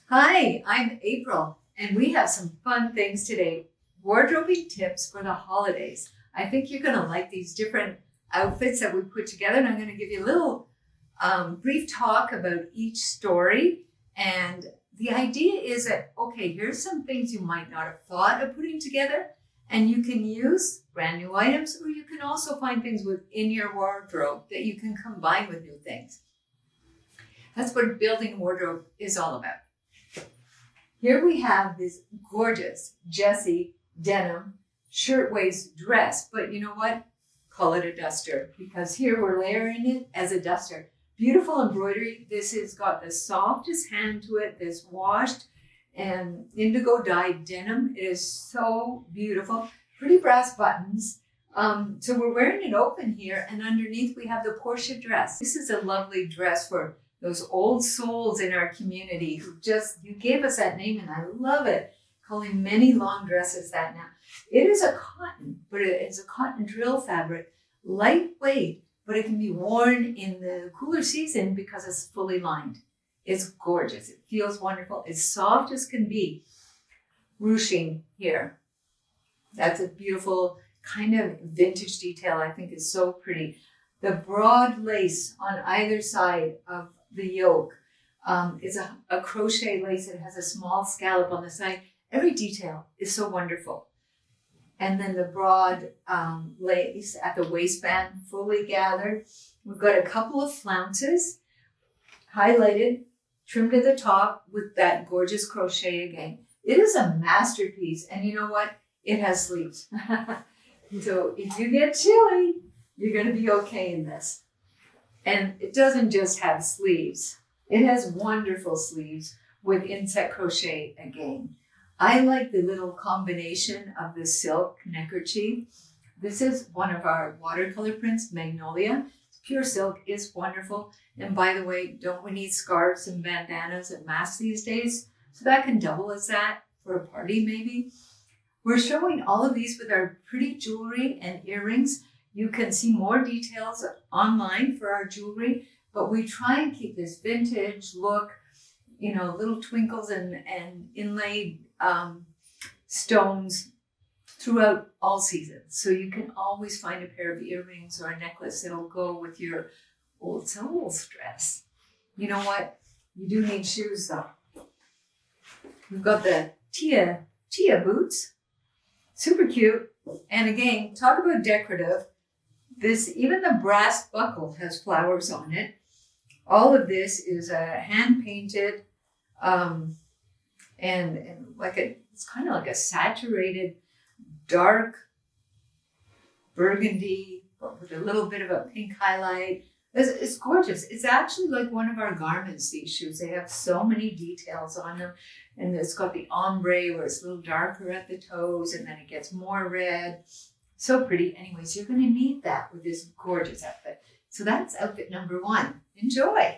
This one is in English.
Hi, I'm April, and we have some fun things today. Wardrobing tips for the holidays. I think you're going to like these different outfits that we put together, and I'm going to give you a little brief talk about each story. And the idea is that, okay, here's some things you might not have thought of putting together, and you can use brand new items, or you can also find things within your wardrobe that you can combine with new things. That's what building a wardrobe is all about. Here we have this gorgeous Jessie denim shirtwaist dress, but you know what? Call it a duster, because here we're layering it as a duster. Beautiful embroidery. This has got the softest hand to it, this washed and indigo dyed denim. It is so beautiful. Pretty brass buttons. So we're wearing it open here, and underneath we have the Portia dress. This is a lovely dress for those old souls in our community who you gave us that name, and I love it. Calling many long dresses that now. It is a cotton, but it's a cotton drill fabric, lightweight, but it can be worn in the cooler season because it's fully lined. It's gorgeous. It feels wonderful. It's soft as can be. Ruching here. That's a beautiful kind of vintage detail. I think is so pretty. The broad lace on either side of the yoke is a crochet lace. It has a small scallop on the side. Every detail is so wonderful. And then the broad lace at the waistband, fully gathered. We've got a couple of flounces, highlighted, trimmed at the top with that gorgeous crochet again. It is a masterpiece. And you know what? It has sleeves. So if you get chilly, you're going to be okay in this. And it doesn't just have sleeves. It has wonderful sleeves with inset crochet again. I like the little combination of the silk neckerchief. This is one of our watercolor prints, Magnolia. Pure silk is wonderful. And by the way, don't we need scarves and bandanas and masks these days? So that can double as that for a party maybe. We're showing all of these with our pretty jewelry and earrings. You can see more details online for our jewelry, but we try and keep this vintage look, little twinkles and inlaid stones throughout all seasons. So you can always find a pair of earrings or a necklace that'll go with your old souls dress. You know what? You do need shoes though. We've got the Tia boots. Super cute. And again, talk about decorative. Even the brass buckle has flowers on it. All of this is hand painted, and it's kind of like a saturated dark burgundy, but with a little bit of a pink highlight. It's gorgeous. It's actually like one of our garments, these shoes. They have so many details on them. And it's got the ombre where it's a little darker at the toes, and then it gets more red. So pretty. Anyways, you're going to need that with this gorgeous outfit. So that's outfit number 1. Enjoy.